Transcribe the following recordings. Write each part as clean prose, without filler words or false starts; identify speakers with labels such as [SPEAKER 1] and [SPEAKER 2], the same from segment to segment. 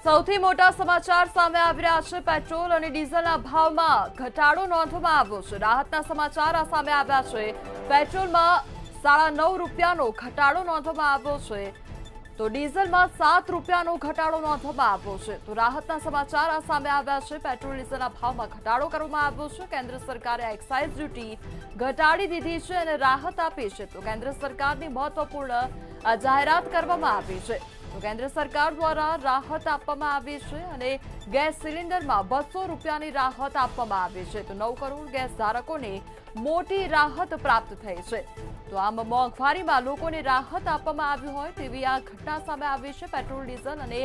[SPEAKER 1] સૌથી મોટા સમાચાર સામે આવી રહ્યા છે। પેટ્રોલ અને ડીઝલના ભાવમાં ઘટાડો નોંધવામાં આવ્યો છે। રાહતના સમાચાર આ સામે આવ્યા છે। પેટ્રોલમાં ₹9.5નો ઘટાડો નોંધવામાં આવ્યો છે, તો ડીઝલમાં ₹7નો ઘટાડો નોંધવામાં આવ્યો છે। તો રાહતના સમાચાર આ સામે આવ્યા છે। પેટ્રોલ ડીઝલના ભાવમાં ઘટાડો કરવામાં આવ્યો છે। કેન્દ્ર સરકારે એક્સાઇઝ ડ્યુટી ઘટાડી દીધી છે અને રાહત આપી છે। તો કેન્દ્ર સરકારની મહત્વપૂર્ણ જાહેરાત કરવામાં આવી છે। તો કેન્દ્ર સરકાર દ્વારા રાહત આપવામાં આવી છે અને ગેસ સિલિન્ડરમાં ₹200ની રાહત આપવામાં આવી છે। તો 9 કરોડ ગેસ ધારકોને મોટી રાહત પ્રાપ્ત થઈ છે। તો આમ મોંઘવારીમાં લોકોને રાહત આપવામાં આવી હોય તેવી આ ઘટના સામે આવી છે। પેટ્રોલ ડીઝલ અને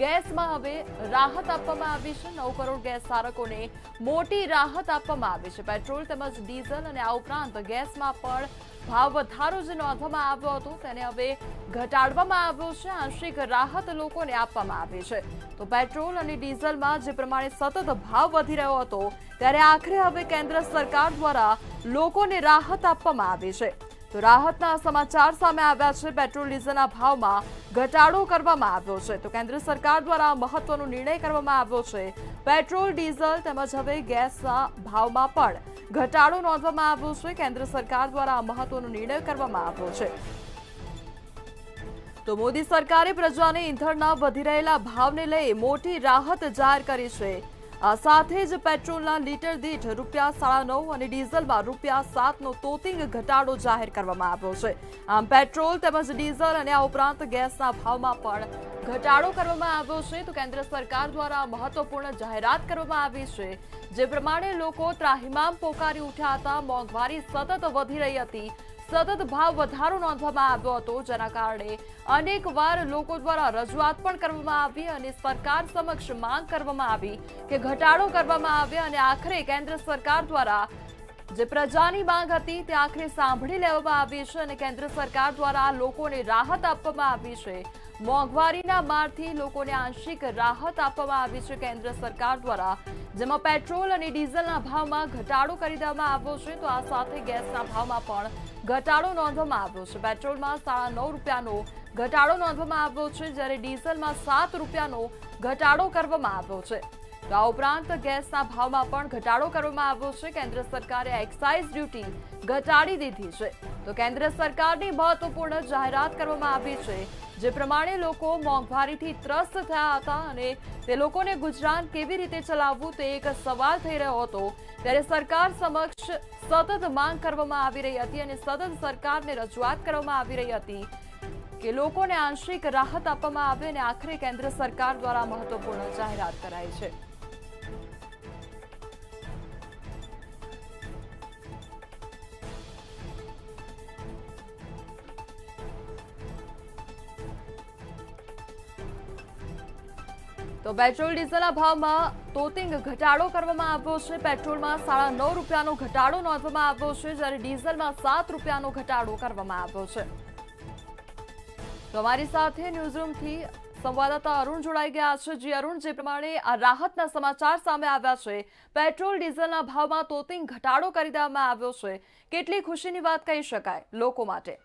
[SPEAKER 1] ગેસમાં હવે રાહત આપવામાં આવી છે। 9 કરોડ ગેસ ધારકોને મોટી રાહત આપવામાં આવી છે। પેટ્રોલ તેમજ ડીઝલ અને આ ઉપરાંત ગેસમાં પણ ભાવ વધારો જે નોંધવામાં આવ્યો હતો તેને હવે ઘટાડવામાં આવ્યો છે। આંશિક રાહત લોકોને આપવામાં આવી છે। તો પેટ્રોલ અને ડીઝલમાં જે પ્રમાણે સતત ભાવ વધી રહ્યો હતો ત્યારે આખરે હવે કેન્દ્ર સરકાર દ્વારા લોકોને રાહત આપવામાં આવી છે। તો રાહતના સમાચાર સામે આવ્યા છે। પેટ્રોલ ડીઝલના ભાવમાં ઘટાડો કરવામાં આવ્યો છે। તો કેન્દ્ર સરકાર દ્વારા મહત્વનો નિર્ણય કરવામાં આવ્યો છે। પેટ્રોલ ડીઝલ તેમજ હવે ગેસના ભાવમાં પણ ઘટાડો નોંધવામાં આવ્યો છે। કેન્દ્ર સરકાર દ્વારા મહત્વનો નિર્ણય કરવામાં આવ્યો છે। તો મોદી સરકારે પ્રજાને ઈંધણના વધી રહેલા ભાવને લઈ મોટી રાહત જાહેર કરી છે। આ સાથે જ પેટ્રોલના લીટર દીઠ ₹9.5 અને ડીઝલમાં ₹7નો તોતિંગ ઘટાડો જાહેર કરવામાં આવ્યો છે। આમ પેટ્રોલ તેમજ ડીઝલ અને આ ઉપરાંત ગેસના ભાવમાં પણ ઘટાડો કરવામાં આવ્યો છે। તો કેન્દ્ર સરકાર દ્વારા મહત્વપૂર્ણ જાહેરાત કરવામાં આવી છે, જે પ્રમાણે લોકો ત્રાહિમામ પોકારી ઉઠ્યા હતા। મોંઘવારી સતત વધી રહી હતી, સતત ભાવ વધારો નોંધવામાં આવ્યો હતો, જેના કારણે અનેક વાર લોકો દ્વારા રજૂઆત પણ કરવામાં આવી અને સરકાર સમક્ષ માંગ કરવામાં આવી કે ઘટાડો કરવામાં આવે અને આખરે કેન્દ્ર સરકાર દ્વારા જે પ્રજાની માંગ હતી તે આખરે સાંભળી લેવામાં આવી છે અને કેન્દ્ર સરકાર દ્વારા લોકોને રાહત આપવામાં આવી છે। મોંઘવારીના મારથી લોકોને આંશિક રાહત આપવામાં આવી છે કેન્દ્ર સરકાર દ્વારા, જેમાં પેટ્રોલ અને ડીઝલના ભાવમાં ઘટાડો કરી દેવામાં આવ્યો છે। તો આ સાથે ગેસના ભાવમાં પણ ઘટાડો નોંધવામાં આવ્યો છે। પેટ્રોલમાં ₹9.5નો ઘટાડો નોંધવામાં આવ્યો છે, જ્યારે ડીઝલમાં ₹7નો ઘટાડો કરવામાં આવ્યો છે। તો આ ઉપરાંત ગેસના ભાવમાં પણ ઘટાડો કરવામાં આવ્યો છે। કેન્દ્ર સરકારે એક્સાઇઝ ડ્યુટી ઘટાડી દીધી છે। તો કેન્દ્ર સરકારની મહત્વપૂર્ણ જાહેરાત કરવામાં આવી છે, જે પ્રમાણે લોકો મોંઘવારીથી ત્રસ્ત થયા હતા અને તે લોકોને ગુજરાન કેવી રીતે ચલાવવું તે એક સવાલ થઈ રહ્યો હતો, ત્યારે સરકાર સમક્ષ સતત માંગ કરવામાં આવી રહી હતી અને સતત સરકારને રજૂઆત કરવામાં આવી રહી હતી કે લોકોને આંશિક રાહત આપવામાં આવે અને આખરે કેન્દ્ર સરકાર દ્વારા મહત્વપૂર્ણ જાહેરાત કરાઈ છે। તો પેટ્રોલ ડીઝલના ભાવમાં તોતિંગ ઘટાડો કરવામાં આવ્યો છે। પેટ્રોલમાં ₹9.5નો ઘટાડો નોંધવામાં આવ્યો છે, જ્યારે ડીઝલમાં ₹7નો ઘટાડો કરવામાં આવ્યો છે। તો અમારી સાથે ન્યૂઝરૂમથી સંવાદદાતા અરુણ જોડાઈ ગયા છે। જી અરુણ, જે પ્રમાણે આ રાહતના સમાચાર સામે આવ્યા છે, પેટ્રોલ ડીઝલના ભાવમાં તોતિંગ ઘટાડો કરી દેવામાં આવ્યો છે, કેટલી ખુશીની વાત કહી શકાય લોકો માટે?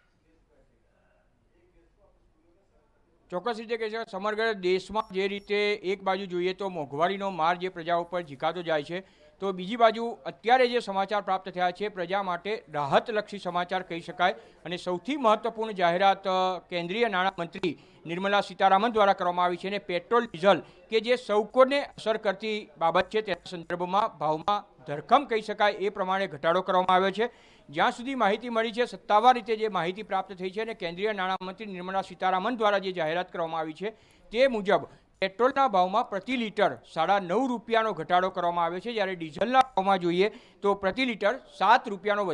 [SPEAKER 2] ચોક્કસ રીતે કહી શકાય, સમગ્ર દેશમાં જે રીતે એક બાજુ જોઈએ તો મોંઘવારીનો માર જે પ્રજા ઉપર ઝીકાતો જાય છે, તો બીજી બાજુ અત્યારે જે સમાચાર પ્રાપ્ત થયા છે પ્રજા માટે રાહતલક્ષી સમાચાર કહી શકાય। અને સૌથી મહત્વપૂર્ણ જાહેરાત કેન્દ્રીય નાણામંત્રી નિર્મલા સીતારામન દ્વારા કરવામાં આવી છે અને પેટ્રોલ ડીઝલ કે જે સૌકોને અસર કરતી બાબત છે તેના સંદર્ભમાં ભાવમાં ધરખમ કહી શકાય એ પ્રમાણે ઘટાડો કરવામાં આવ્યો છે। જ્યાં સુધી માહિતી મળી છે, સત્તાવાર રીતે જે માહિતી પ્રાપ્ત થઈ છે અને કેન્દ્રીય નાણામંત્રી નિર્મલા સીતારામન દ્વારા જે જાહેરાત કરવામાં આવી છે તે મુજબ પેટ્રોલના ભાવમાં પ્રતિ લીટર ₹9.5નો ઘટાડો કરવામાં આવ્યો છે, જ્યારે ડીઝલના ભાવમાં જોઈએ તો પ્રતિ લીટર ₹7નો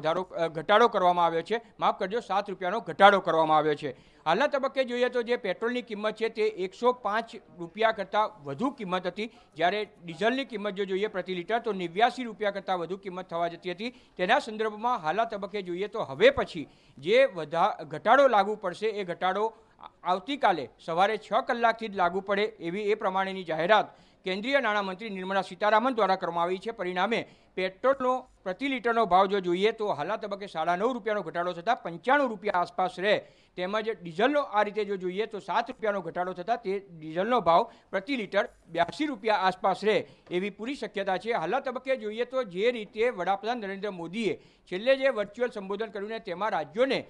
[SPEAKER 2] ઘટાડો કરવામાં આવ્યો છે। માફ કરજો, ₹7નો ઘટાડો કરવામાં આવ્યો છે। હાલના તબક્કે જોઈએ તો જે પેટ્રોલની કિંમત છે તે ₹105 કરતાં વધુ કિંમત હતી, જ્યારે ડીઝલની કિંમત જો જોઈએ પ્રતિ લીટર તો ₹89 કરતાં વધુ કિંમત થવા જતી હતી। તેના સંદર્ભમાં હાલના તબક્કે જોઈએ તો હવે પછી જે ઘટાડો લાગુ પડશે એ ઘટાડો આવતીકાલે સવારે 6 કલાકથી જ લાગુ પડે એવી એ પ્રમાણેની જાહેરાત કેન્દ્રીય નાણામંત્રી નિર્મલા સીતારામન દ્વારા કરવામાં આવી છે. પરિણામે પેટ્રોલનો પ્રતિ લીટરનો ભાવ જો જોઈએ તો હાલના તબક્કે 9.5 રૂપિયાનો ઘટાડો થતાં 95 રૂપિયા આસપાસ રહે. તેમજ ડીઝલનો આ રીતે જો જોઈએ તો 7 રૂપિયાનો ઘટાડો થતાં તે ડીઝલનો ભાવ પ્રતિ લીટર 82 રૂપિયા આસપાસ રહે એવી પૂરી શક્યતા છે. હાલના તબક્કે જોઈએ તો જે રીતે વડાપ્રધાન નરેન્દ્ર મોદીએ છેલ્લે જે વર્ચ્યુઅલ સંબોધન કર્યું ને તેમાં રાજ્યોને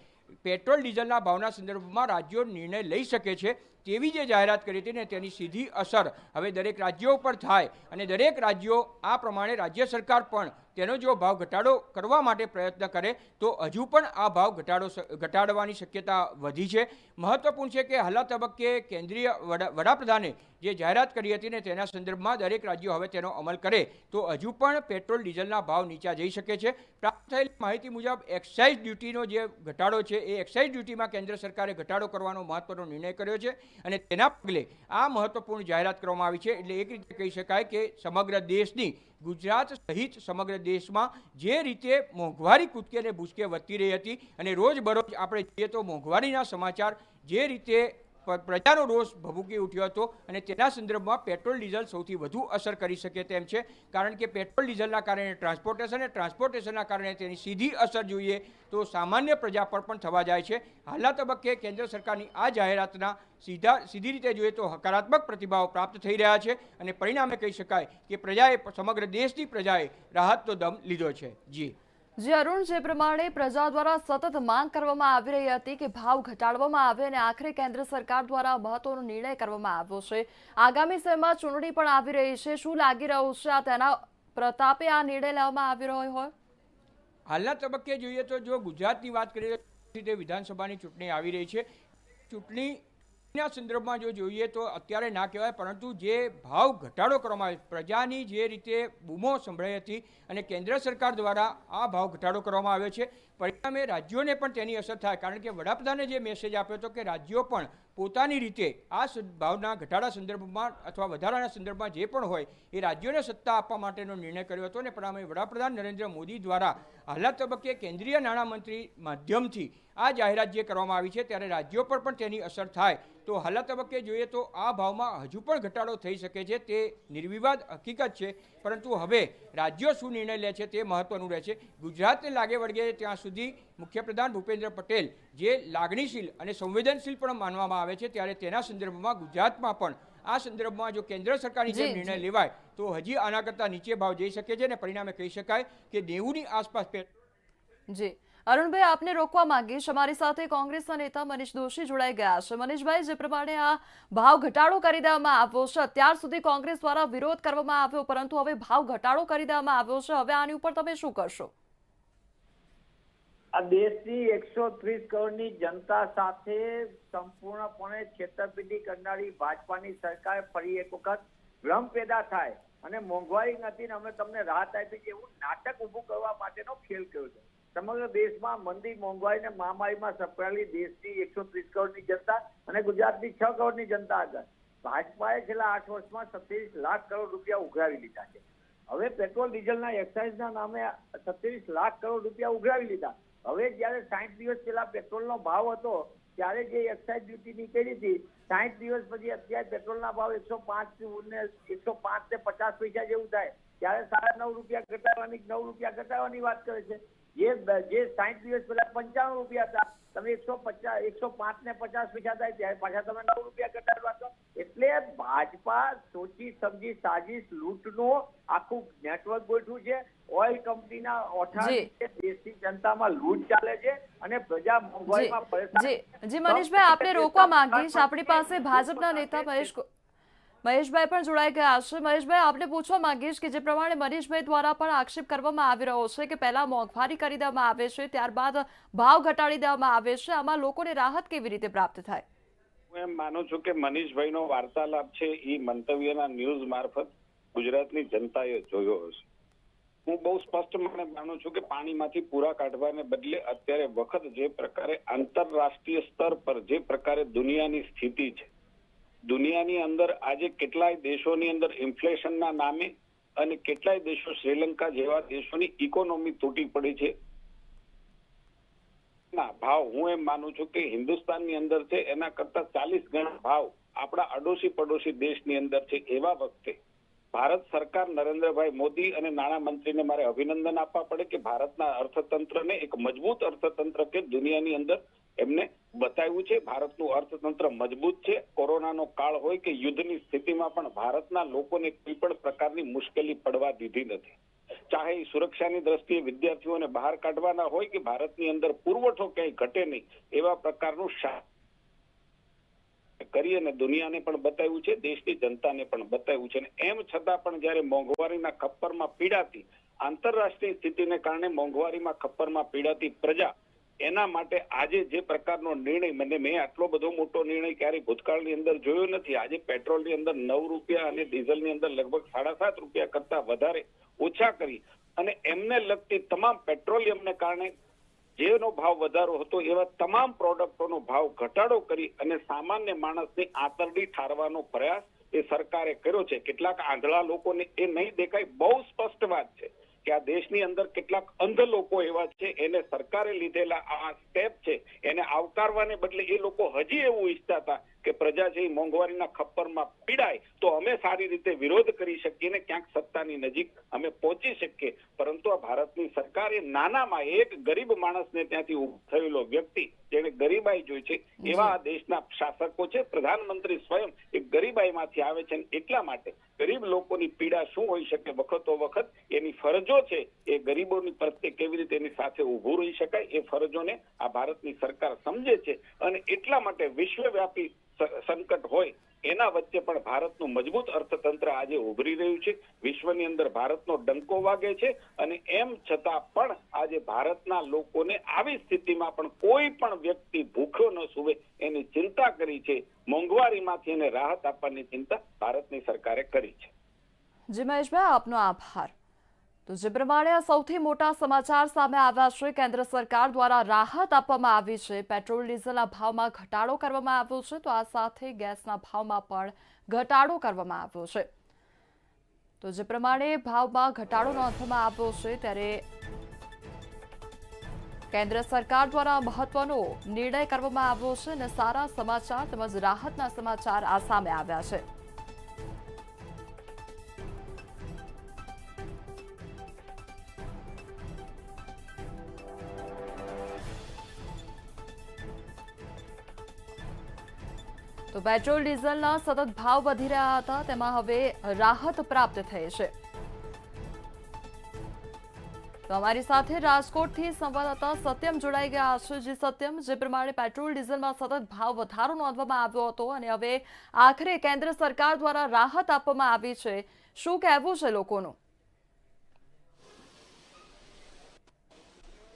[SPEAKER 2] પેટ્રોલ ડીઝલના ભાવના સંદર્ભમાં રાજ્યો નિર્ણય લઈ શકે છે તેવી જે જાહેરાત કરી હતી ને તેની સીધી અસર હવે દરેક રાજ્યો ઉપર થાય અને દરેક રાજ્યો આ પ્રમાણે રાજ્ય સરકાર પણ તેનો જો ભાવ ઘટાડો કરવા માટે પ્રયત્ન કરે તો હજુ પણ આ ભાવ ઘટાડવાની શક્યતા વધી છે. મહત્વપૂર્ણ છે કે હાલના તબક્કે કેન્દ્રીય વડાપ્રધાને જે જાહેરાત કરી હતી ને તેના સંદર્ભમાં દરેક રાજ્યો હવે તેનો અમલ કરે તો હજુ પણ પેટ્રોલ ડીઝલના ભાવ નીચા જઈ શકે છે. પ્રાપ્ત થયેલી માહિતી મુજબ એક્સાઇઝ ડ્યુટીનો જે ઘટાડો છે એ એક્સાઇઝ ડ્યુટીમાં કેન્દ્ર સરકારે ઘટાડો કરવાનો મહત્વનો નિર્ણય કર્યો છે અને તેના પગલે આ મહત્વપૂર્ણ જાહેરાત કરવામાં આવી છે. એટલે એક રીતે કહી શકાય કે સમગ્ર દેશની ગુજરાત સહિત સમગ્ર દેશમાં જે રીતે મોંઘવારી કૂદકે ને ભૂસકે વધતી રહી હતી અને રોજબરોજ આપણે જોઈએ તો મોંઘવારીના સમાચાર જે રીતે પ્રજાનો રોષ ભભૂકી ઉઠ્યો હતો અને તેના સંદર્ભમાં પેટ્રોલ ડીઝલ સૌથી વધુ અસર કરી શકે તેમ છે. કારણ કે પેટ્રોલ ડીઝલના કારણે ટ્રાન્સપોર્ટેશનના કારણે તેની સીધી અસર જોઈએ તો સામાન્ય પ્રજા પર પણ થવા જાય છે. હાલના તબક્કે કેન્દ્ર સરકારની આ જાહેરાતના સીધી રીતે જોઈએ તો હકારાત્મક પ્રતિભાવ પ્રાપ્ત થઈ રહ્યા છે અને પરિણામે કહી શકાય કે પ્રજાએ સમગ્ર દેશની પ્રજાએ રાહતનો દમ લીધો છે.
[SPEAKER 1] જી અરુણ, જે પ્રમાણે પ્રજા દ્વારા સતત માંગ કરવામાં આવી રહી હતી કે ભાવ ઘટાડવામાં આવે અને આખરે કેન્દ્ર સરકાર દ્વારા મહત્વનો નિર્ણય કરવામાં આવ્યો છે. આગામી સમયમાં ચૂંટણી પણ આવી રહી છે, શું લાગી રહ્યું છે તેના પ્રતાપે આ નિર્ણય લેવામાં આવી રહ્યો હોય?
[SPEAKER 2] હાલના તબક્કે જોઈએ તો જો ગુજરાતની વાત કરીએ તો વિધાનસભાની ચૂંટણી આવી રહી છે. ચૂંટણીના સંદર્ભમાં જો જોઈએ તો અત્યારે ના કહેવાય, પરંતુ જે ભાવ ઘટાડો કરવામાં આવે પ્રજાની જે રીતે બૂમો સંભળાઈ હતી અને કેન્દ્ર સરકાર દ્વારા આ ભાવ ઘટાડો કરવામાં આવ્યો છે. પરિણામે રાજ્યોને પણ તેની અસર થાય. કારણ કે વડાપ્રધાને જે મેસેજ આપ્યો હતો કે રાજ્યો પણ પોતાની રીતે આ ભાવના ઘટાડા સંદર્ભમાં અથવા વધારાના સંદર્ભમાં જે પણ હોય એ રાજ્યોને સત્તા આપવા માટેનો નિર્ણય કર્યો હતો. અને પરિણામે વડાપ્રધાન નરેન્દ્ર મોદી દ્વારા હાલના તબક્કે કેન્દ્રીય નાણામંત્રી માધ્યમથી આ જાહેરાત જે કરવામાં આવી છે ત્યારે રાજ્યો પર પણ તેની અસર થાય તો હાલના તબક્કે જોઈએ તો આ ભાવમાં હજુ પણ ઘટાડો થઈ શકે છે તે નિર્વિવાદ હકીકત છે. પરંતુ હવે રાજ્યો શું નિર્ણય લે છે તે મહત્વનું રહે છે. ગુજરાતને લાગે વળગે ત્યાં સુધી મુખ્યપ્રધાન ભૂપેન્દ્ર પટેલ જે લાગણીશીલ અને સંવેદનશીલ પણ માનવામાં આવે છે ત્યારે તેના સંદર્ભમાં ગુજરાતમાં પણ આ સંદર્ભમાં જો કેન્દ્ર સરકારની જે નિર્ણય લેવાય તો હજી આના કરતાં નીચે ભાવ જઈ શકે છે અને પરિણામે કહી શકાય કે 90ની આસપાસ.
[SPEAKER 1] જી અરુણભાઈ, આપને રોકવા માંગીશ. અમારી સાથે કોંગ્રેસના નેતા મનીષ દોશી જોડાઈ ગયા છે. મનીષભાઈ, જે પ્રમાણે આ ભાવ ઘટાડો કરી દેવામાં આવ્યો છે, અત્યાર સુધી કોંગ્રેસ દ્વારા વિરોધ કરવામાં આવ્યો પરંતુ હવે ભાવ ઘટાડો કરી દેવામાં આવ્યો છે, હવે આની ઉપર તમે શું કરશો?
[SPEAKER 3] આ દેશની 130 કરોડની જનતા સાથે સંપૂર્ણપણે છેતરપિંડી કરનારી ભાજપાની સરકાર ફરી એક વખત ભ્રમ પેદા થાય અને મોંઘવારી નથી ને અમે તમને રાહત આપી છે એવું નાટક ઊભું કરવા માટેનો ખેલ કર્યો છે. સમગ્ર દેશમાં મંદી, મોંઘવારી અને મહામારીમાં સપડાયેલી દેશની 130 કરોડની જનતા અને ગુજરાતની 6 કરોડની જનતા આગળ ભાજપાએ છેલ્લા 8 વર્ષમાં 27 લાખ કરોડ રૂપિયા ઉઘરાવી લીધા છે. હવે પેટ્રોલ ડીઝલના એક્સાઇઝના નામે 27 લાખ કરોડ રૂપિયા ઉઘરાવી લીધા. હવે જયારે 60 દિવસ પહેલા પેટ્રોલનો ભાવ હતો ત્યારે જે એક્સાઇઝ ડ્યુટી નીકળી હતી 60 દિવસ પછી અત્યારે પેટ્રોલના ભાવ 105 ને 50 પૈસા જેવું થાય ત્યારે 9.5 રૂપિયા ઘટાડવાની વાત કરે છે. જે 60 દિવસ પહેલા 95 રૂપિયા હતા તમે 105 ને 50 પૈસા થાય ત્યારે પાછા તમે 9 રૂપિયા ઘટાડવા છો. એટલે ભાજપા સોચી સમજી સાજીશ લૂંટનો આખું નેટવર્ક ગોઠવું છે. ઓઇલ કંપનીના ઓઠાની દેશની જનતામાં લૂંટ ચાલે છે અને પ્રજા મોંઘવારીમાં પરેશાન.
[SPEAKER 1] જી મનીષભાઈ, આપણે રોકવા માંગીશ. આપણી પાસે ભાજપના નેતા મહેશભાઈ પણ જોડાઈ ગયા છે. મહેશભાઈ, આપને પૂછવા માંગીશ કે જે પ્રમાણે મનીષભાઈ દ્વારા પણ આક્ષેપ કરવામાં આવી રહ્યો છે કે પહેલા મોંઘવારી કરી દેવામાં આવે છે, ત્યારબાદ ભાવ ઘટાડી દેવામાં આવે છે, આમાં લોકોને રાહત કેવી રીતે પ્રાપ્ત થાય?
[SPEAKER 4] હું એમ માનું છું કે મનીષભાઈનો વાર્તાલાપ છે એ મંતવ્યના ન્યૂઝ મારફત ગુજરાતની જનતાએ જોયો હશે. હું બહુ સ્પષ્ટ માનું છું કે પાણીમાંથી પૂરા કાઢવાને બદલે અત્યારે વખત જે પ્રકારે આંતરરાષ્ટ્રીય સ્તર પર જે પ્રકારે દુનિયાની સ્થિતિ છે, દુનિયાની અંદર આજે કેટલાય દેશોની અંદર ઇન્ફ્લેશનના નામે અને કેટલાય દેશો શ્રીલંકા જેવા દેશોની ઇકોનોમી તૂટી પડી છે. ના ભાવ હું એમ માનું છું કે હિન્દુસ્તાનની અંદર છે એના કરતા 40 ગણા ભાવ આપણા અડોશી પડોશી દેશની અંદર છે. એવા વખતે ભારત સરકાર નરેન્દ્રભાઈ મોદી અને નાણામંત્રીને મારે અભિનંદન આપવા પડે કે ભારતના અર્થતંત્રને એક મજબૂત અર્થતંત્ર કે દુનિયાની અંદર એમને બતાવ્યું છે. ભારતનું અર્થતંત્ર મજબૂત છે. કોરોનાનો કાળ હોય કે યુદ્ધની સ્થિતિમાં પણ ભારતના લોકોને કોઈ પણ પ્રકારની મુશ્કેલી પડવા દીધી નથી. ચાહે સુરક્ષાની દ્રષ્ટિએ વિદ્યાર્થીઓને બહાર કાઢવાના હોય કે ભારતની અંદર પુરવઠો ક્યાંય ઘટે નહીં એવા પ્રકારનું કરી અને દુનિયાને પણ બતાવ્યું છે, દેશની જનતાને પણ બતાવ્યું છે. એમ છતાં પણ જયારે મોંઘવારીના ખપ્પરમાં પીડાતી, આંતરરાષ્ટ્રીય સ્થિતિને કારણે મોંઘવારીમાં ખપ્પરમાં પીડાતી પ્રજા, એના માટે આજે જે પ્રકારનો નિર્ણય, મેં આટલો બધો મોટો નિર્ણય ક્યારેય ભૂતકાળની અંદર જોયો નથી. આજે પેટ્રોલની અંદર 9 રૂપિયા અને ડીઝલની અંદર લગભગ 7.5 રૂપિયા કરતા વધારે ઓછા કરી અને એમને લગતી તમામ પેટ્રોલિયમને કારણે જેનો ભાવ વધારો હતો એવા તમામ પ્રોડક્ટોનો ભાવ ઘટાડો કરી અને સામાન્ય માણસની આંતરડી ઠારવાનો પ્રયાસ એ સરકારે કર્યો છે. કેટલાક આંધળા લોકોને એ નહીં દેખાય, બહુ સ્પષ્ટ વાત છે કે આ દેશની અંદર કેટલાક અંધ લોકો એવા છે, એને સરકારે લીધેલા આ સ્ટેપ છે એને આવકારવાને બદલે એ લોકો હજી એવું ઈચ્છતા હતા કે પ્રજા જે મોંઘવારીના ખપ્પરમાં પીડાય તો અમે સારી રીતે વિરોધ કરી શકીએ ને ક્યાંક સત્તાની નજીક અમે પહોંચી શકીએ. પરંતુ આ ભારતની સરકારે નાનામાં એક ગરીબ માણસને ત્યાંથી ઉભો થયેલો વ્યક્તિ જેને ગરીબાઈ જોઈ છે એવા આ દેશના શાસકો છે. પ્રધાનમંત્રી સ્વયં એક ગરીબાઈમાંથી આવે છે. એટલા માટે ગરીબ લોકોની પીડા શું હોઈ શકે, વખતો વખત એની ફરજો છે એ ગરીબોની પ્રત્યે કેવી રીતે એની સાથે ઉભું રહી શકાય એ ફરજોને આ ભારતની સરકાર સમજે છે. અને એટલા માટે વિશ્વવ્યાપી સંકટ હોય એના વચ્ચે પણ ભારતનું મજબૂત અર્થતંત્ર આજે ઉભરી રહ્યું છે. વિશ્વની અંદર ભારતનો ડંકો વાગે છે અને એમ છતાં પણ આજે ભારતના લોકોને આવી સ્થિતિમાં પણ કોઈ પણ વ્યક્તિ ભૂખ્યો ન સૂવે એની ચિંતા કરી છે. મોંઘવારીમાંથી એને રાહત આપવાની ચિંતા ભારતની સરકારે કરી છે.
[SPEAKER 1] જી મહેશભાઈ, આપનો આભાર. તો જે પ્રમાણે સૌથી મોટા સમાચાર સામે આવ્યા છે, કેન્દ્ર સરકાર દ્વારા રાહત આપવામાં આવી છે. પેટ્રોલ ડીઝલના ભાવમાં ઘટાડો કરવામાં આવ્યો છે, તો આ સાથે ગેસના ભાવમાં પણ ઘટાડો કરવામાં આવ્યો છે. તો જે પ્રમાણે ભાવમાં ઘટાડો નોંધવામાં આવ્યો છે, ત્યારે કેન્દ્ર સરકાર દ્વારા મહત્વનો નિર્ણય કરવામાં આવ્યો છે અને સારા સમાચાર તેમજ રાહતના સમાચાર આ સામે આવ્યા છે. તો પેટ્રોલ ડીઝલના સતત ભાવ વધી રહ્યા હતા, તેમાં હવે રાહત પ્રાપ્ત થઈ છે. તો અમારી સાથે રાજકોટથી સંવાદદાતા સત્યમ જોડાઈ ગયા છે. જે સત્યમ, જે પ્રમાણે પેટ્રોલ ડીઝલમાં સતત ભાવ વધારો નોંધવામાં આવ્યો હતો અને હવે આખરે કેન્દ્ર સરકાર દ્વારા રાહત આપવામાં આવી છે, શું કહેવું છે લોકોનું?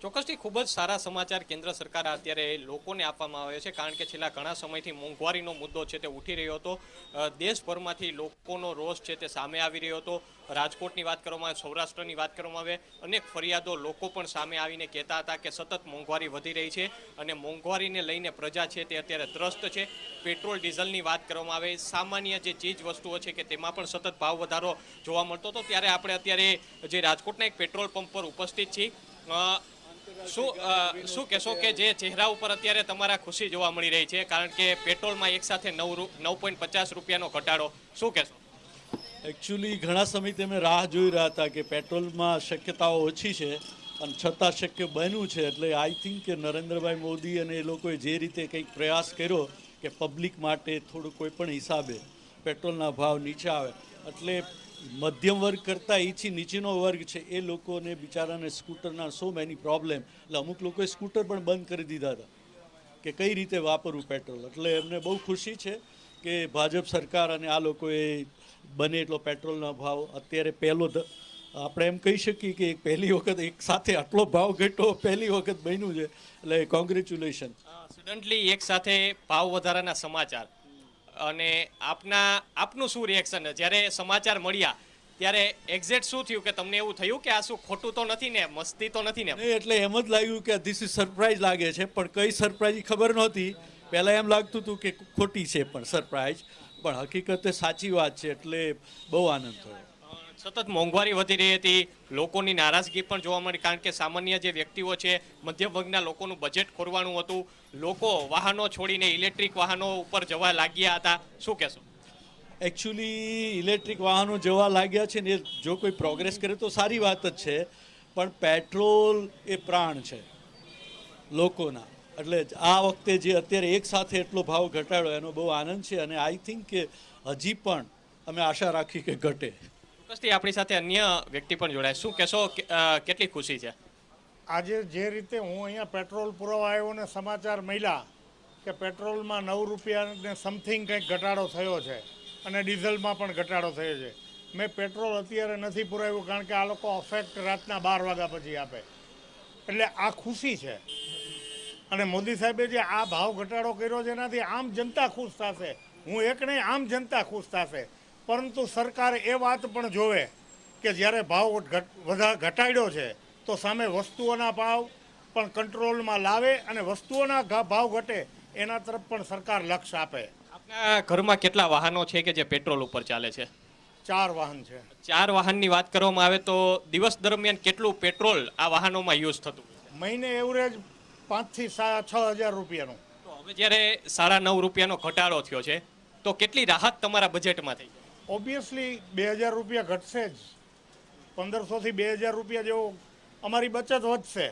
[SPEAKER 5] ચોક્કસથી ખૂબ જ સારા સમાચાર કેન્દ્ર સરકાર અત્યારે લોકોને આપવામાં આવે છે, કારણ કે છેલ્લા ઘણા સમયથી મોંઘવારીનો મુદ્દો છે તે ઉઠી રહ્યો હતો. દેશભરમાંથી લોકોનો રોષ છે તે સામે આવી રહ્યો હતો. રાજકોટની વાત કરવામાં આવે, સૌરાષ્ટ્રની વાત કરવામાં આવે, અનેક ફરિયાદો લોકો પણ સામે આવીને કહેતા હતા કે સતત મોંઘવારી વધી રહી છે અને મોંઘવારીને લઈને પ્રજા છે તે અત્યારે ત્રસ્ત છે. પેટ્રોલ ડીઝલની વાત કરવામાં આવે, સામાન્ય જે ચીજ વસ્તુઓ છે કે તેમાં પણ સતત ભાવ વધારો જોવા મળતો હતો. ત્યારે આપણે અત્યારે જે રાજકોટના એક પેટ્રોલ પંપ પર ઉપસ્થિત છીએ. શું કહેશો કે જે ચહેરા ઉપર અત્યારે તમારા ખુશી જોવા મળી રહી છે, કારણ કે પેટ્રોલમાં એક સાથે 9.50 રૂપિયાનો ઘટાડો, શું કહેશો?
[SPEAKER 6] એકચ્યુઅલી ઘણા સમયથી અમે રાહ જોઈ રહ્યા હતા કે પેટ્રોલમાં શક્યતાઓ ઓછી છે અને છતાં શક્ય બન્યું છે. એટલે આઈ થિંક કે નરેન્દ્રભાઈ મોદી અને એ લોકોએ જે રીતે કંઈક પ્રયાસ કર્યો કે પબ્લિક માટે થોડું કોઈ પણ હિસાબે પેટ્રોલના ભાવ નીચે આવે, એટલે મધ્યમ વર્ગ કરતાં એથી નીચેનો વર્ગ છે એ લોકોને બિચારાને સ્કૂટરના સો મેની પ્રોબ્લેમ, એટલે અમુક લોકોએ સ્કૂટર પણ બંધ કરી દીધા હતા કે કઈ રીતે વાપરવું પેટ્રોલ. એટલે એમને બહુ ખુશી છે કે ભાજપ સરકાર અને આ લોકોએ બને એટલો પેટ્રોલના ભાવ અત્યારે પહેલો આપણે એમ કહી શકીએ કે પહેલી વખત એક સાથે આટલો ભાવ ઘટ્યો પહેલી વખત બન્યું છે, એટલે કોંગ્રેચ્યુલેશન.
[SPEAKER 5] સડનલી એક સાથે ભાવ વધારાના સમાચાર, અને આપનું શું રિએક્શન જ્યારે સમાચાર મળ્યા ત્યારે એક્ઝેક્ટ શું થયું કે તમને એવું થયું કે આ શું ખોટું તો નથી ને, મસ્તી તો નથી ને?
[SPEAKER 6] એટલે એમ જ લાગ્યું કે ધીસ ઇઝ સરપ્રાઈઝ લાગે છે, પણ કઈ સરપ્રાઈઝ ખબર નહોતી. પહેલાં એમ લાગતું હતું કે ખોટી છે પણ સરપ્રાઈઝ, પણ હકીકતે સાચી વાત છે, એટલે બહુ આનંદ થયો.
[SPEAKER 5] સતત મોંઘવારી વધી રહી હતી, લોકોની નારાજગી પણ જોવા મળી, કારણ કે સામાન્ય જે વ્યક્તિઓ છે, મધ્યમ વર્ગના લોકોનું બજેટ ખોરવાનું હતું. લોકો વાહનો છોડીને ઇલેક્ટ્રિક વાહનો ઉપર જવા લાગ્યા હતા, શું કહેશો?
[SPEAKER 6] એકચ્યુઅલી ઇલેક્ટ્રિક વાહનો જવા લાગ્યા છે ને, એ જો કોઈ પ્રોગ્રેસ કરે તો સારી વાત જ છે, પણ પેટ્રોલ એ પ્રાણ છે લોકોના. એટલે આ વખતે જે અત્યારે એક સાથે એટલો ભાવ ઘટાડો એનો બહુ આનંદ છે, અને આઈ થિંક કે હજી પણ અમે આશા રાખી કે ઘટે.
[SPEAKER 5] ચોક્કસથી આપણી સાથે અન્ય વ્યક્તિ પણ જોડાય. શું કહેશો, કેટલી ખુશી છે?
[SPEAKER 7] આજે જે રીતે હું અહીંયા પેટ્રોલ પુરવા આવ્યો ને સમાચાર મળ્યા કે પેટ્રોલમાં 9 રૂપિયાને સમથિંગ કંઈક ઘટાડો થયો છે અને ડીઝલમાં પણ ઘટાડો થયો છે. મેં પેટ્રોલ અત્યારે નથી પુરાવ્યું કારણ કે આ લોકો અફેક્ટ રાતના 12 વાગ્યા પછી આપે, એટલે આ ખુશી છે. અને મોદી સાહેબે જે આ ભાવ ઘટાડો કર્યો છે એનાથી આમ જનતા ખુશ થશે. હું એક નહીં, આમ જનતા ખુશ થશે. પરંતુ સરકાર એ વાત પણ જોવે કે જ્યારે ભાવ ઘટાડ્યો છે તો સામે વસ્તુઓના ભાવ પણ કંટ્રોલમાં લાવે અને વસ્તુઓના ભાવ ઘટે એના તરફ પણ સરકાર લક્ષ્ય આપે.
[SPEAKER 5] આપના ઘરમાં કેટલા વાહનો છે કે જે પેટ્રોલ ઉપર ચાલે છે?
[SPEAKER 7] 4 વાહન છે.
[SPEAKER 5] 4 વાહનની વાત કરવામાં આવે તો દિવસ દરમિયાન કેટલું પેટ્રોલ આ વાહનોમાં યુઝ થતું?
[SPEAKER 7] મહિને એવરેજ 5 થી 6 હજાર રૂપિયાનું.
[SPEAKER 5] તો હવે જ્યારે 9.5 રૂપિયાનો ઘટાડો થયો છે તો કેટલી રાહત તમારા બજેટમાં થઈ?
[SPEAKER 7] ઓબ્વિયસલી 2000 રૂપિયા ઘટશે જ. 1500 થી 2000 રૂપિયા જેવો અમારી બચત વધશે.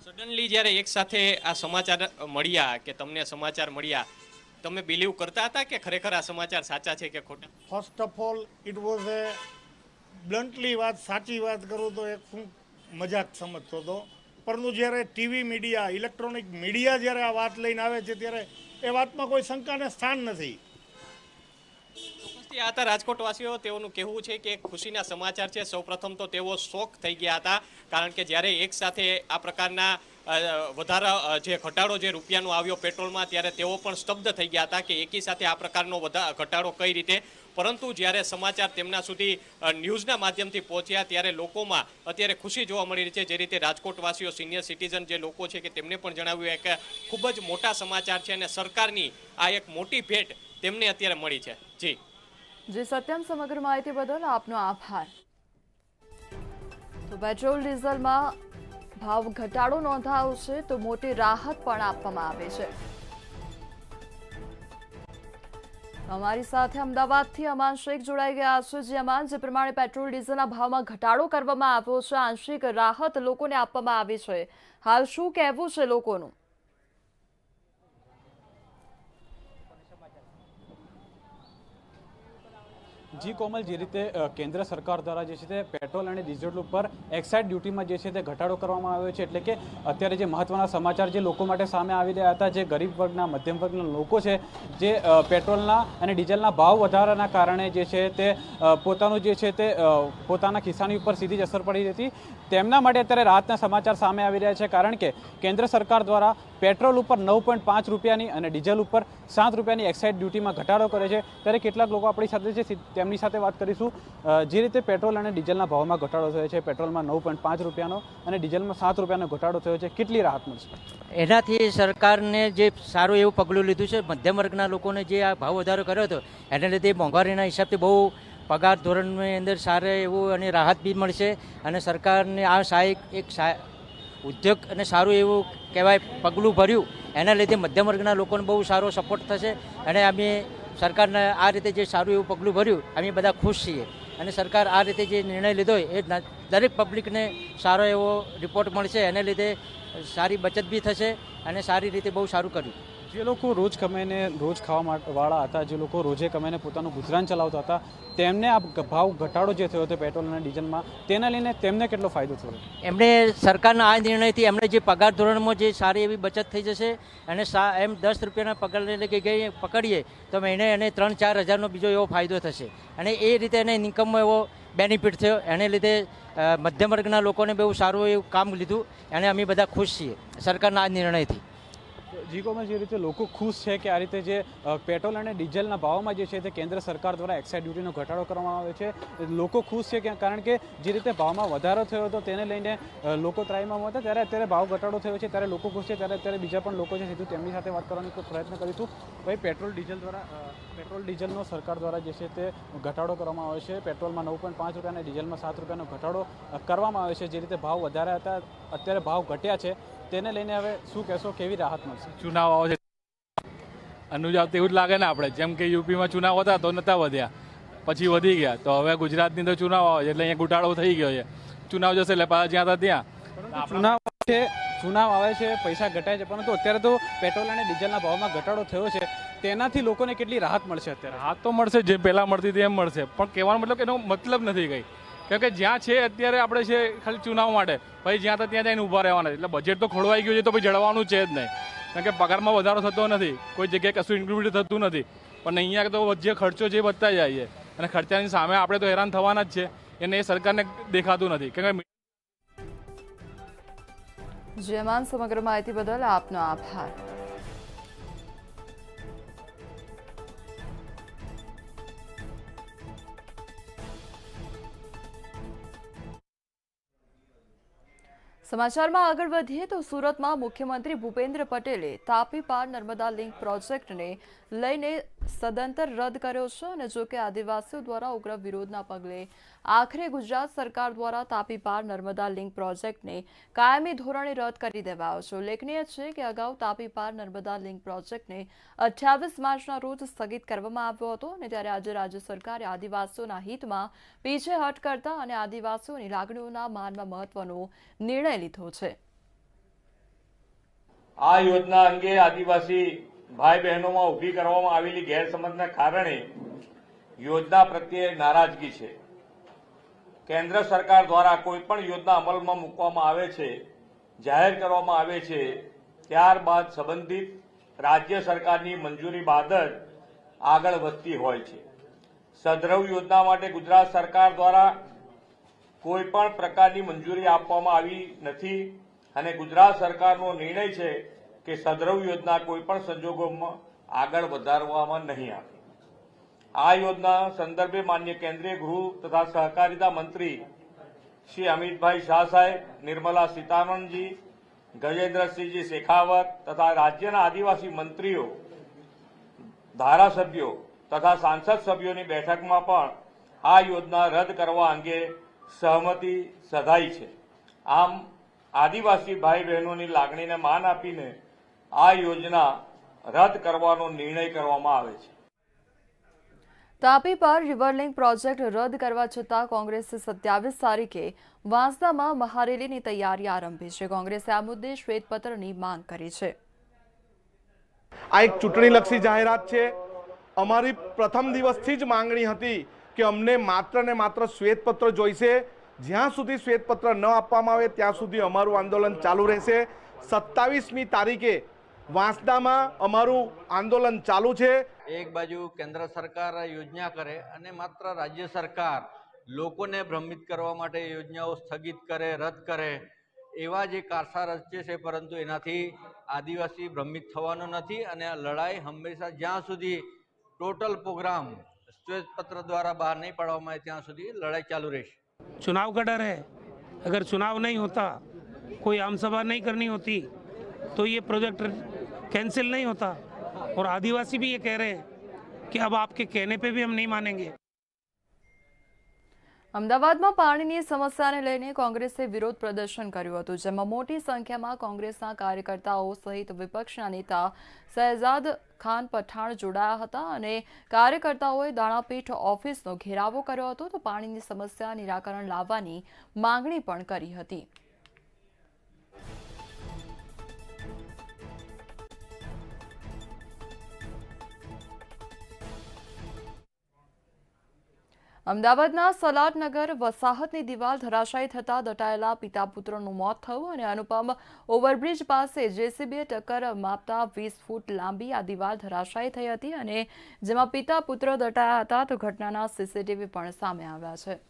[SPEAKER 5] સડનલી જ્યારે એક સાથે આ સમાચાર મળ્યા કે તમને સમાચાર મળ્યા, તમે બિલીવ કરતા હતા કે ખરેખર આ સમાચાર સાચા છે કે ખોટા?
[SPEAKER 7] First of all it was a bluntly વાત, સાચી વાત કરું તો એક હું મજાક સમજતો હતો. પરંતુ જ્યારે ટીવી મીડિયા, ઇલેક્ટ્રોનિક મીડિયા જ્યારે આ વાત લઈને આવે છે ત્યારે એ વાતમાં કોઈ શંકાને સ્થાન નથી.
[SPEAKER 5] આ હતા રાજકોટવાસીઓ. તેઓનું કહેવું છે કે ખુશીના સમાચાર છે. સૌપ્રથમ તો તેઓ શોક થઈ ગયા હતા, કારણ કે જ્યારે એક સાથે આ પ્રકારના વધારા જે ઘટાડો જે રૂપિયાનો આવ્યો પેટ્રોલમાં, ત્યારે તેઓ પણ સ્તબ્ધ થઈ ગયા હતા કે એકી સાથે આ પ્રકારનો ઘટાડો કઈ રીતે. પરંતુ જ્યારે સમાચાર તેમના સુધી ન્યૂઝના માધ્યમથી પહોંચ્યા ત્યારે લોકોમાં અત્યારે ખુશી જોવા મળી રહી છે. જે રીતે રાજકોટવાસીઓ, સિનિયર સિટીઝન જે લોકો છે કે તેમને પણ જણાવ્યું કે ખૂબ જ મોટા સમાચાર છે અને સરકારની આ એક મોટી ભેટ તેમને અત્યારે મળી છે.
[SPEAKER 1] જી સત્યમ, સમગ્ર માહિતી બદલ આપનો આભાર. તો પેટ્રોલ ડીઝલમાં ભાવ ઘટાડો નોંધાયો છે તો મોટી રાહત પણ આપવામાં આવે છે. અમારી સાથે અમદાવાદથી અમાન શેખ જોડાઈ ગયા છે. જે અમાન, જે પ્રમાણે પેટ્રોલ ડીઝલના ભાવમાં ઘટાડો કરવામાં આવ્યો છે, આંશિક રાહત લોકોને આપવામાં આવી છે, હાલ શું કહેવું છે લોકોનું?
[SPEAKER 8] જી કોમલ, જે રીતે કેન્દ્ર સરકાર દ્વારા જે છે તે પેટ્રોલ અને ડીઝલ ઉપર એક્સાઇઝ ડ્યુટીમાં જે છે તે ઘટાડો કરવામાં આવ્યો છે, એટલે કે અત્યારે જે મહત્વના સમાચાર જે લોકો માટે સામે આવી રહ્યા હતા, જે ગરીબ વર્ગના, મધ્યમ વર્ગના લોકો છે, જે પેટ્રોલના અને ડીઝલના ભાવ વધારાના કારણે જે છે તે પોતાનું જે છે તે પોતાના ખિસ્સાની ઉપર સીધી જ અસર પડી હતી, તેમના માટે અત્યારે રાહતના સમાચાર સામે આવી રહ્યા છે. કારણ કે કેન્દ્ર સરકાર દ્વારા પેટ્રોલ ઉપર 9.5 રૂપિયાની અને ડીઝલ ઉપર 7 રૂપિયાની એક્સાઇઝ ડ્યુટીમાં ઘટાડો કરે છે. ત્યારે કેટલાક લોકો આપણી સાથે છે, તેમની સાથે વાત કરીશું. જે રીતે પેટ્રોલ અને ડીઝલના ભાવમાં ઘટાડો થયો છે, પેટ્રોલમાં 9.5 રૂપિયાનો અને ડીઝલમાં 7 રૂપિયાનો ઘટાડો થયો છે, કેટલી રાહત મળશે?
[SPEAKER 9] એનાથી સરકારને જે સારું એવું પગલું લીધું છે, મધ્યમ વર્ગના લોકોને જે આ ભાવ વધારો કર્યો હતો એને લીધે મોંઘવારીના હિસાબથી બહુ પગાર ધોરણની અંદર સારું એવું અને રાહત બી મળશે. અને સરકારને આ એક ઉદ્યોગ અને સારું એવું કહેવાય પગલું ભર્યું, એના લીધે મધ્યમ વર્ગના લોકોને બહુ સારો સપોર્ટ થશે. અને અમે સરકારને આ રીતે જે સારું એવું પગલું ભર્યું, અમે બધા ખુશ છીએ. અને સરકાર આ રીતે જે નિર્ણય લીધો એ દરેક પબ્લિકને સારો એવો રિપોર્ટ મળશે, એને લીધે સારી બચત બી થશે અને સારી રીતે બહુ સારું કર્યું.
[SPEAKER 8] જે લોકો રોજ કમાઈને રોજ ખાવા વાળા હતા, જે લોકો રોજે કમાઈને પોતાનું ગુજરાન ચલાવતા હતા, તેમને આ ભાવ ઘટાડો જે થયો હતો પેટ્રોલ અને ડીઝલમાં, તેના લઈને તેમને કેટલો ફાયદો થયો?
[SPEAKER 9] એમને સરકારના આ નિર્ણયથી એમને જે પગાર ધોરણમાં જે સારી એવી બચત થઈ જશે. અને એમ 10 રૂપિયાના પગાર પકડીએ તો મહિને એને 3-4 હજારનો બીજો એવો ફાયદો થશે. અને એ રીતે એને ઇન્કમમાં એવો બેનિફિટ થયો. એને લીધે મધ્યમ વર્ગના લોકોને બહુ સારું એવું કામ લીધું અને અમે બધા ખુશ છીએ સરકારના આ નિર્ણયથી.
[SPEAKER 8] જી કોમલ, જે રીતે લોકો ખુશ છે કે આ રીતે જે પેટ્રોલ અને ડીઝલના ભાવમાં જે છે તે કેન્દ્ર સરકાર દ્વારા એક્સાઇઝ ડ્યુટીનો ઘટાડો કરવામાં આવે છે, લોકો ખુશ છે કારણ કે જે રીતે ભાવમાં વધારો થયો હતો તેને લઈને લોકો ત્રાહીમામ હતા, ત્યારે અત્યારે ભાવ ઘટાડો થયો છે ત્યારે લોકો ખુશ છે. ત્યારે અત્યારે બીજા પણ લોકો છે, સીધું તેમની સાથે વાત કરવાનો પ્રયત્ન કરીશું. ભાઈ, પેટ્રોલ ડીઝલનો સરકાર દ્વારા જે છે તે ઘટાડો કરવામાં આવે છે, પેટ્રોલમાં 9.5 રૂપિયા અને ડીઝલમાં 7 રૂપિયાનો ઘટાડો કરવામાં આવે છે. જે રીતે ભાવ વધારે હતા, અત્યારે ભાવ ઘટ્યા છે, તેને લઈને હવે શું કહેશો, કેવી રાહત મળશે?
[SPEAKER 10] ચુનાવ આવે છે અનુજાવ એવું જ લાગે ને આપણે, જેમ કે યુપીમાં ચુનાવ હતા તો નહોતા વધ્યા, પછી વધી ગયા, તો હવે ગુજરાતની તો ચુનાવ આવે છે એટલે અહીંયા ઘટાડો થઈ ગયો છે. ચુનાવ જશે એટલે પાછા જ્યાં હતા ત્યાં.
[SPEAKER 8] ચુનાવ આવે છે, પૈસા ઘટાય છે, પરંતુ અત્યારે તો પેટ્રોલ અને ડીઝલના ભાવમાં ઘટાડો થયો છે, તેનાથી લોકોને કેટલી રાહત મળશે? અત્યારે
[SPEAKER 10] રાહત તો મળશે, જે પહેલાં મળતી હતી એમ મળશે, પણ કહેવાનો મતલબ એનો મતલબ નથી કંઈ. કેમ કે જ્યાં છે અત્યારે આપણે છે ખાલી ચુનાવ માટે, પછી જ્યાં ત્યાં જઈને ઊભા રહેવાના, એટલે બજેટ તો ખોળવાઈ ગયું છે, તો પછી જળવાનું છે જ નહીં. કારણ કે પગારમાં વધારો થતો નથી, કોઈ જગ્યાએ કશું ઇન્ક્લુડ થતું નથી, પણ અહીંયા તો જે ખર્ચો છે એ વધતા જાય છે, અને ખર્ચાની સામે આપણે તો હેરાન થવાના જ છે, એને એ સરકારને દેખાતું નથી. કેમ કે
[SPEAKER 1] જયમાન, સમગ્ર માહિતી બદલ આપનો આભાર. સમાચારમાં આગળ વધીએ તો સુરતમાં મુખ્યમંત્રી ભૂપેન્દ્ર પટેલે તાપી પાર નર્મદા લિંક પ્રોજેક્ટને લઈને સદંતર રદ કર્યો છે, અને જો કે આદિવાસીઓ દ્વારા ઉગ્ર વિરોધના પગલે આખરે ગુજરાત સરકાર દ્વારા તાપી પાર નર્મદા લિંક પ્રોજેક્ટને કાયમી ધોરણે રદ કરી દેવાયો છે. ઉલ્લેખનીય છે કે અગાઉ તાપી પાર નર્મદા લિંક પ્રોજેક્ટને 28 માર્ચના રોજ સ્થગિત કરવામાં આવ્યો હતો, અને ત્યારે આજે રાજ્ય સરકારે આદિવાસીઓના હિતમાં પીછેહટ કરતા અને આદિવાસીઓની લાગણીઓના માનમાં મહત્વનો નિર્ણય લીધો છે.
[SPEAKER 11] આ યોજના અંગે આદિવાસી ભાઈ બહેનોમાં ઉભી કરવામાં આવેલી ગેરસમજના કારણે યોજના પ્રત્યે નારાજગી છે. કેન્દ્ર સરકાર દ્વારા કોઈ પણ યોજના અમલમાં મૂકવામાં આવે છે, જાહેર કરવામાં આવે છે, ત્યારબાદ સંબંધિત રાજ્ય સરકારની મંજૂરી બાદ જ આગળ વધતી હોય છે. સદ્રવ યોજના માટે ગુજરાત સરકાર દ્વારા કોઈ પણ પ્રકારની મંજૂરી આપવામાં આવી નથી, અને ગુજરાત સરકારનો નિર્ણય છે કે સદ્રવ યોજના કોઈ પણ સંજોગોમાં આગળ વધારવામાં નહીં આવે. આ યોજના સંદર્ભે માન્ય કેન્દ્રીય ગૃહ તથા સહકારિતા મંત્રી શ્રી અમિતભાઈ શાહ સાહેબ, નિર્મલા સીતારમણજી, ગજેન્દ્રસિંહજી શેખાવત તથા રાજ્યના આદિવાસી મંત્રીઓ, ધારાસભ્યો તથા સાંસદ સભ્યોની બેઠકમાં પણ આ યોજના રદ કરવા અંગે સહમતિ સધાઈ છે. આમ આદિવાસી ભાઈ બહેનોની લાગણીને માન આપીને આ યોજના રદ કરવાનો નિર્ણય કરવામાં આવે છે.
[SPEAKER 1] તાપી પાર રિવરલિંક પ્રોજેક્ટ રદ કરવા છતાં કોંગ્રેસે 27 તારીખે વાંસદામાં મહારેલીની તૈયારી આરંભી છે. કોંગ્રેસે આ મુદ્દે શ્વેતપત્રની માંગ કરી છે.
[SPEAKER 12] આ એક ચૂંટણીલક્ષી જાહેરાત છે. અમારી પ્રથમ દિવસથી જ માંગણી હતી કે અમને માત્ર ને માત્ર શ્વેતપત્ર જોઈશે. જ્યાં સુધી શ્વેતપત્ર ન આપવામાં આવે ત્યાં સુધી અમારું આંદોલન ચાલુ રહેશે. 27મી તારીખે વાંસદામાં અમારું આંદોલન ચાલુ છે.
[SPEAKER 13] એક બાજુ કેન્દ્ર સરકાર યોજના કરે અને માત્ર રાજ્ય સરકાર લોકોને ભ્રમિત કરવા માટે યોજનાઓ સ્થગિત કરે, રદ કરે, એવા જે કારસા રચે છે, પરંતુ એનાથી આદિવાસી ભ્રમિત થવાનો નથી. અને આ લડાઈ હંમેશા જ્યાં સુધી ટોટલ પ્રોગ્રામ श्वेतपत्र द्वारा बाहर नहीं पड़वामा है ત્યાં સુધી लड़ाई चालू रहेगी.
[SPEAKER 14] चुनाव का डर है, अगर चुनाव नहीं होता, कोई आम सभा नहीं करनी होती, तो ये प्रोजेक्ट कैंसिल नहीं होता. और आदिवासी भी ये कह रहे हैं कि अब आपके कहने पे भी हम नहीं मानेंगे.
[SPEAKER 1] અમદાવાદમાં પાણીની સમસ્યાને લઈને કોંગ્રેસે વિરોધ પ્રદર્શન કર્યું હતું, જેમાં મોટી સંખ્યામાં કોંગ્રેસના કાર્યકર્તાઓ સહિત વિપક્ષના નેતા શહેજાદ ખાન પઠાણ જોડાયા હતા, અને કાર્યકર્તાઓએ દાણાપીઠ ઓફિસનો ઘેરાવો કર્યો હતો, તો પાણીની સમસ્યા નિરાકરણ લાવવાની માંગણી પણ કરી હતી. અમદાવાદના સલાટનગર વસાહતની દિવાલ ધરાશાયી થતા દટાયેલા પિતા પુત્રનું મોત થયું, અને અનુપમ ઓવરબ્રિજ પાસે જેસીબીએ ટક્કર માપતા 20 ફૂટ લાંબી આ દિવાલ ધરાશાયી થઈ હતી, અને જેમાં પિતા પુત્ર દટાયા હતા, તો ઘટનાના સીસીટીવી પણ સામે આવ્યા છે.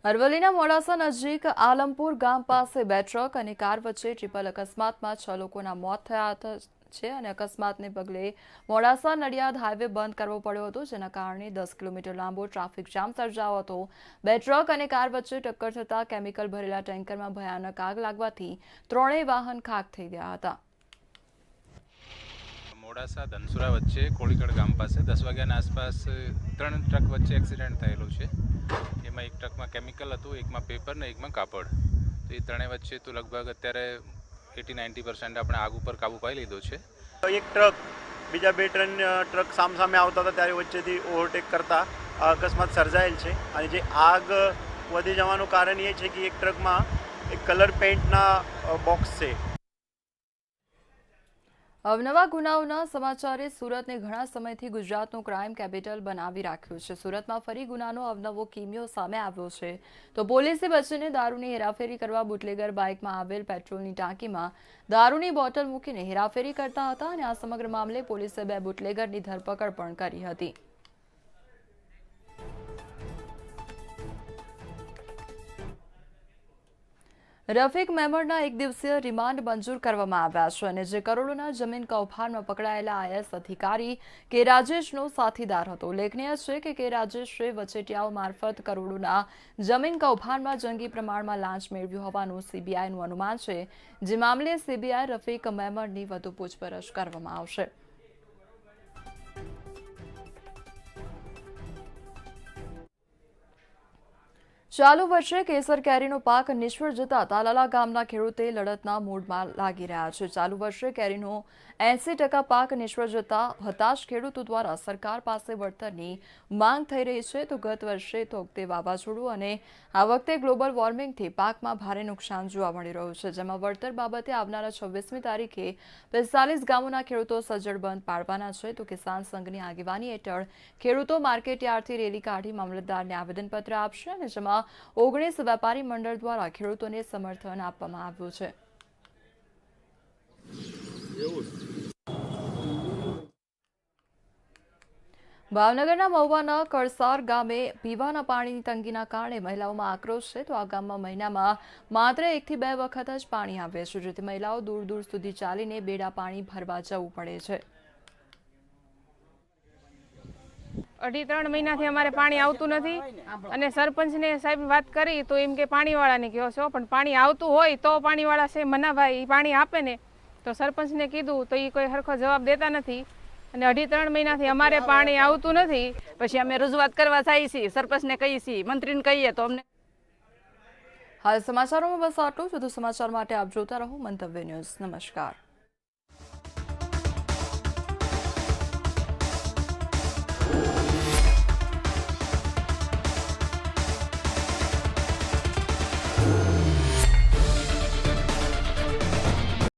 [SPEAKER 1] અરવલ્લીના મોડાસા નજીક આલમપુર ગામ પાસે 2 ટ્રક અને કાર વચ્ચે ટ્રિપલ અકસ્માતમાં 6 લોકોના મોત થયા છે, અને અકસ્માતને પગલે મોડાસા નડિયાદ હાઈવે બંધ કરવો પડ્યો હતો, જેના કારણે 10 કિલોમીટર લાંબો ટ્રાફિક જામ સર્જાયો હતો. 2 ટ્રક અને કાર વચ્ચે ટક્કર થતા કેમિકલ ભરેલા ટેન્કરમાં ભયાનક આગ લાગવાથી 3 વાહન ખાક થઈ ગયા હતા.
[SPEAKER 15] મોડાસા ધનસુરા વચ્ચે કોળીકડ ગામ પાસે 10 વાગ્યાના આસપાસ 3 ટ્રક વચ્ચે એક્સિડન્ટ થયેલો છે. એમાં એક ટ્રકમાં કેમિકલ હતું, એકમાં પેપર ને એકમાં કાપડ. તો એ ત્રણેય વચ્ચે તો લગભગ અત્યારે 80-90% આપણે આગ ઉપર કાબુ પાઈ લીધો છે.
[SPEAKER 16] એક ટ્રક બીજા 2-3 ટ્રક સામસામે આવતા હતા ત્યારે વચ્ચેથી ઓવરટેક કરતા અકસ્માત સર્જાયેલ છે. અને જે આગ વધી જવાનું કારણ એ છે કે એક ટ્રકમાં એક કલર પેઇન્ટના બોક્સ છે.
[SPEAKER 1] અવનવા ગુનાઓના સમાચારે સુરતને ઘણા સમયથી ગુજરાતનું ક્રાઇમ કેપિટલ બનાવી રાખ્યું છે. સુરતમાં ફરી ગુનાનો અવનવો કિમિયો સામે આવ્યો છે. તો પોલીસે બચીને દારૂની હેરાફેરી કરવા બુટલેગર બાઇકમાં આવેલ પેટ્રોલની ટાંકીમાં દારૂની બોટલ મૂકીને હેરાફેરી કરતા હતા અને આ સમગ્ર મામલે પોલીસે 2 બુટલેગરની ધરપકડ પણ કરી હતી. રફીક મેમણના 1 દિવસીય રિમાન્ડ મંજૂર કરવામાં આવ્યા છે અને જે કરોડોના જમીન કૌભાંડમાં પકડાયેલા આઈએએસ અધિકારી કે રાજેશનો સાથીદાર હતો. ઉલ્લેખનીય છે કે રાજેશે વચેટિયાઓ મારફત કરોડોના જમીન કૌભાંડમાં જંગી પ્રમાણમાં લાંચ મેળવ્યું હોવાનું સીબીઆઈનું અનુમાન છે. જે મામલે સીબીઆઈ રફીક મેમણની વધુ પૂછપરછ કરવામાં આવશે. ચાલુ વર્ષે કેસર કેરીનો પાક નિષ્ફળ જતા તાલાલા ગામના ખેડૂતે લડતના મૂડમાં લાગી રહ્યા છે. ચાલુ વર્ષે કેરીનો 80% પાક નિષ્ફળ જતા હતાશ ખેડૂતો દ્વારા સરકાર પાસે વળતરની માંગ થઈ રહી છે. તો ગત વર્ષે તોકતે વાવાઝોડું અને આ વખતે ગ્લોબલ વોર્મિંગથી પાકમાં ભારે નુકસાન જોવા મળી રહ્યું છે. જેમાં વળતર બાબતે આવનારા 26મી તારીખે 45 ગામોના ખેડૂતો સજ્જડ બંધ પાડવાના છે. તો કિસાન સંઘની આગેવાની હેઠળ ખેડૂતો માર્કેટયાર્ડથી રેલી કાઢી મામલતદારને આવેદનપત્ર આપશે અને જેમાં 19 વેપારી મંડળ દ્વારા ખેડૂતોને સમર્થન આપવામાં આવ્યું છે. ભાવનગરના મહુવાના કળસાર ગામે પીવાના પાણીની તંગીના કારણે મહિલાઓમાં આક્રોશ છે. તો આ ગામમાં મહિનામાં માત્ર 1 થી 2 વખત જ પાણી આવે છે, જેથી મહિલાઓ દૂર દૂર સુધી ચાલીને બેડા પાણી ભરવા જવું પડે છે.
[SPEAKER 17] 2.5-3 મહિનાથી અમારે પાણી આવતું નથી અને સરપંચને સાહેબ વાત કરી તો એમ કે પાણીવાળાને કહો છો, પણ પાણી આવતું હોય તો પાણીવાળા છે મનાભાઈ પાણી આપે ને, તો સરપંચને કીધું તો એ કોઈ સરખો જવાબ દેતા નથી અને 2.5-3 મહિનાથી અમારે પાણી આવતું નથી.
[SPEAKER 18] પછી અમે રજૂઆત કરવા જઈએ છીએ, સરપંચને કહીએ છીએ, મંત્રીને કહીએ તો અમને.
[SPEAKER 1] હાલ સમાચારોમાં બસ આટલું જ. વધુ સમાચાર માટે આપ જોતા રહો મંતવ્ય ન્યૂઝ. નમસ્કાર.